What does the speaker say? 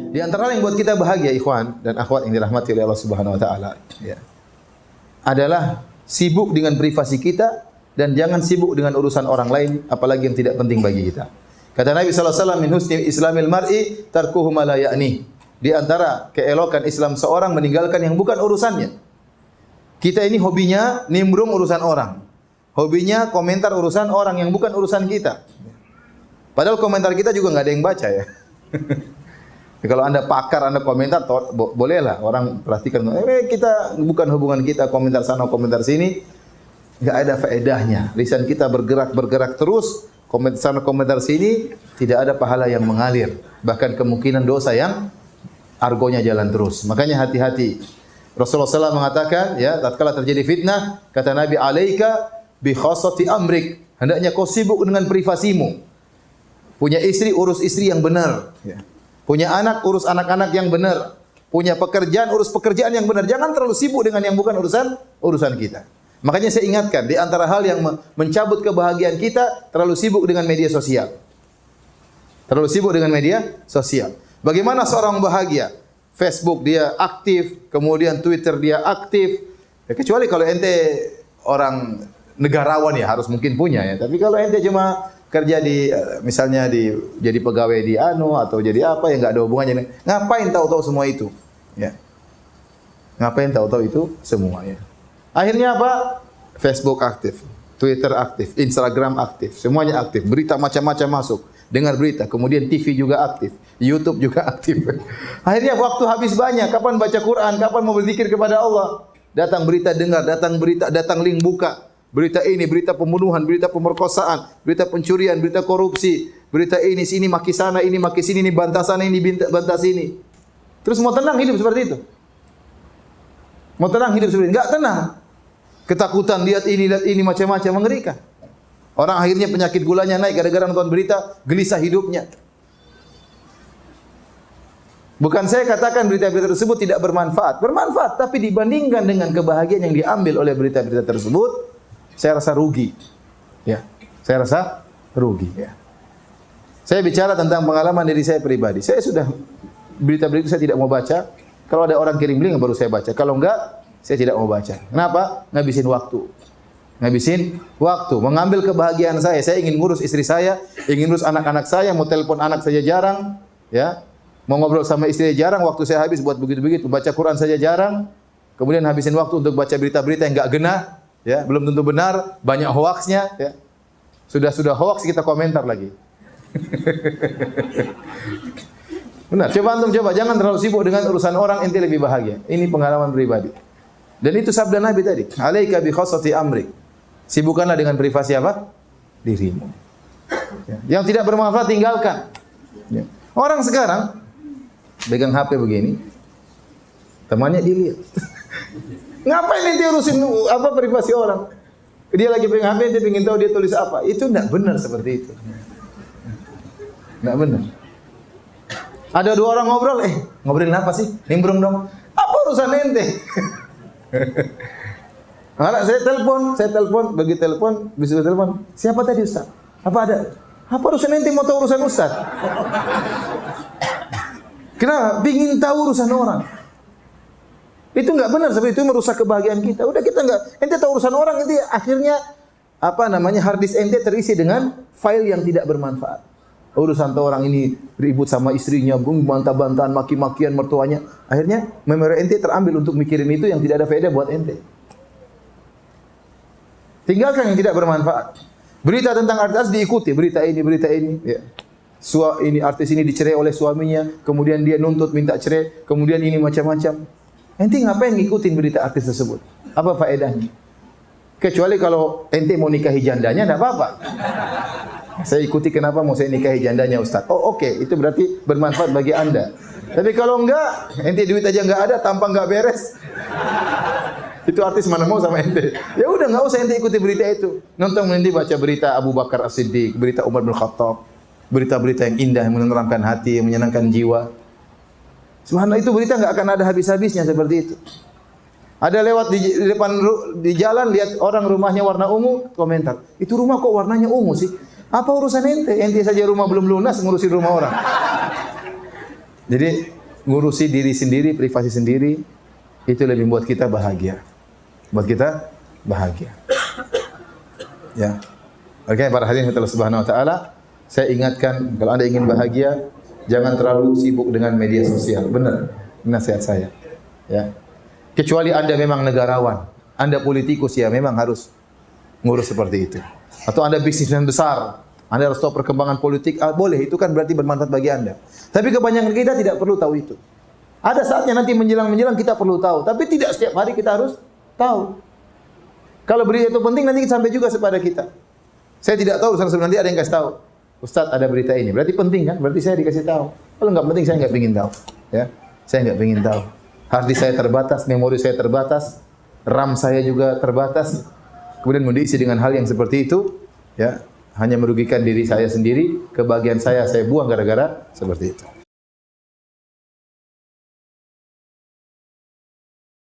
Di antara yang buat kita bahagia, ikhwan dan akhwat yang dirahmati oleh Allah Subhanahu wa taala, ya, adalah sibuk dengan privasi kita dan jangan sibuk dengan urusan orang lain, apalagi yang tidak penting bagi kita. Kata Nabi sallallahu alaihi wasallam, min husni islamil mar'i tarkuhu ma la ya'ni. Di antara keelokan Islam seorang meninggalkan yang bukan urusannya. Kita ini hobinya nimbrung urusan orang. Hobinya komentar urusan orang yang bukan urusan kita. Padahal komentar kita juga nggak ada yang baca ya. Kalau Anda pakar, Anda komentar, bolehlah orang perhatikan. Kita bukan hubungan kita, komentar sana, komentar sini, nggak ada faedahnya. Lisan kita bergerak terus, komentar sana, komentar sini, tidak ada pahala yang mengalir. Bahkan kemungkinan dosa yang argonya jalan terus. Makanya hati-hati. Rasulullah SAW mengatakan, ya, tatkala terjadi fitnah, kata Nabi, alaika bi khassati amrik. Hendaknya kau sibuk dengan privasimu. Punya istri, urus istri yang benar. Ya. Punya anak, urus anak-anak yang benar. Punya pekerjaan, urus pekerjaan yang benar. Jangan terlalu sibuk dengan yang bukan urusan kita. Makanya saya ingatkan, di antara hal yang mencabut kebahagiaan kita, terlalu sibuk dengan media sosial. Terlalu sibuk dengan media sosial. Bagaimana seorang bahagia? Facebook dia aktif, kemudian Twitter dia aktif. Ya, kecuali kalau ente orang negarawan ya harus mungkin punya ya. Tapi kalau ente cuma kerja di misalnya jadi pegawai di atau jadi apa yang nggak ada hubungannya, ngapain tahu-tahu semua itu? Ya. Ngapain tahu-tahu itu semua ya. Akhirnya apa? Facebook aktif, Twitter aktif, Instagram aktif, semuanya aktif. Berita macam-macam masuk. Dengar berita, kemudian TV juga aktif, YouTube juga aktif. Akhirnya waktu habis banyak. Kapan baca Quran? Kapan mau berzikir kepada Allah? Datang berita dengar, datang link buka. Berita ini, berita pembunuhan, berita pemerkosaan, berita pencurian, berita korupsi, berita ini sini maki sana, ini maki sini, ini bantah sana, ini bantah sini. Terus mau tenang hidup seperti itu? Mau tenang hidup seperti itu? Enggak tenang. Ketakutan, lihat ini macam-macam, mengerikan. Orang akhirnya penyakit gulanya naik gara-gara nonton berita, gelisah hidupnya. Bukan saya katakan berita-berita tersebut tidak bermanfaat. Bermanfaat, tapi dibandingkan dengan kebahagiaan yang diambil oleh berita-berita tersebut, saya rasa rugi. Ya, saya rasa rugi. Ya. Saya bicara tentang pengalaman diri saya pribadi. Saya sudah berita-berita saya tidak mau baca. Kalau ada orang kirim link baru saya baca. Kalau enggak, saya tidak mau baca. Kenapa? Ngabisin waktu. Mengambil kebahagiaan saya. Saya ingin ngurus istri saya, ingin ngurus anak-anak saya, mau telepon anak saja jarang, ya. Mau ngobrol sama istri jarang, waktu saya habis buat begitu-begitu. Baca Quran saja jarang. Kemudian habisin waktu untuk baca berita-berita yang enggak genah, ya, belum tentu benar, banyak hoaxnya, ya. Sudah hoax kita komentar lagi. Benar, coba jangan terlalu sibuk dengan urusan orang, ente lebih bahagia. Ini pengalaman pribadi. Dan itu sabda Nabi tadi, alaika bi khassati amrik. Sibukkanlah dengan privasi apa? Dirimu. Ya. Yang tidak bermanfaat tinggalkan. Ya. Orang sekarang pegang HP begini, temannya dilihat. Ngapain ente urusin apa privasi orang? Dia lagi pegang HP, ente ingin tahu dia tulis apa. Itu enggak benar seperti itu. Enggak benar. Ada dua orang ngobrolin apa sih? Nimbrung dong. Apa urusan ente? Malah saya telepon, bagi telepon, bisa telepon. Siapa tadi Ustaz? Apa ada? Apa urusan ente mau tahu urusan Ustaz? Kenapa? Pingin tahu urusan orang. Itu enggak benar, seperti itu merusak kebahagiaan kita. Udah kita enggak, ente tahu urusan orang, itu akhirnya hard disk ente terisi dengan file yang tidak bermanfaat. Urusan tahu orang ini ribut sama istrinya, bantah-bantahan, maki-makian mertuanya. Akhirnya memori ente terambil untuk mikirin itu yang tidak ada faedah buat ente. Tinggalkan yang tidak bermanfaat. Berita tentang artis diikuti, berita ini. Ya. Ini artis ini dicerai oleh suaminya, kemudian dia nuntut minta cerai, kemudian ini macam-macam. Ente ngapain ngikutin berita artis tersebut? Apa faedahnya? Kecuali kalau ente mau nikahi jandanya, enggak apa-apa. Saya ikuti kenapa mau saya nikahi jandanya Ustaz. Oh oke, itu berarti bermanfaat bagi Anda. Tapi kalau enggak, ente duit aja enggak ada, tampang enggak beres. Itu artis mana mau sama ente. Ya udah enggak usah ente ikuti berita itu. Nonton nanti baca berita Abu Bakar As-Siddiq, berita Umar bin Khattab, berita-berita yang indah yang menenteramkan hati, yang menyenangkan jiwa. Subhanallah, itu berita enggak akan ada habis-habisnya seperti itu. Ada lewat di jalan lihat orang rumahnya warna ungu, komentar. Itu rumah kok warnanya ungu sih? Apa urusan ente? Ente saja rumah belum lunas ngurusin rumah orang. Jadi ngurusi diri sendiri, privasi sendiri, itu lebih membuat kita bahagia. Buat kita bahagia. Ya. Oke, para hadirin Allah Subhanahu wa taala, saya ingatkan kalau Anda ingin bahagia, jangan terlalu sibuk dengan media sosial. Benar. Nasihat saya. Ya. Kecuali Anda memang negarawan, Anda politikus, ya memang harus ngurus seperti itu. Atau Anda bisnismen besar, Anda harus tahu perkembangan politik, boleh, itu kan berarti bermanfaat bagi Anda. Tapi kebanyakan kita tidak perlu tahu itu. Ada saatnya nanti menjelang-menjelang kita perlu tahu, tapi tidak setiap hari kita harus tahu. Kalau berita itu penting nanti sampai juga kepada kita. Saya tidak tahu, nanti ada yang kasih tahu. Ustaz, ada berita ini, berarti penting kan? Berarti saya dikasih tahu. Kalau enggak penting, saya enggak ingin tahu. Ya, saya enggak ingin tahu. Harddisk saya terbatas, memori saya terbatas, RAM saya juga terbatas. Kemudian mau diisi dengan hal yang seperti itu, ya, hanya merugikan diri saya sendiri, kebahagiaan saya buang gara-gara seperti itu.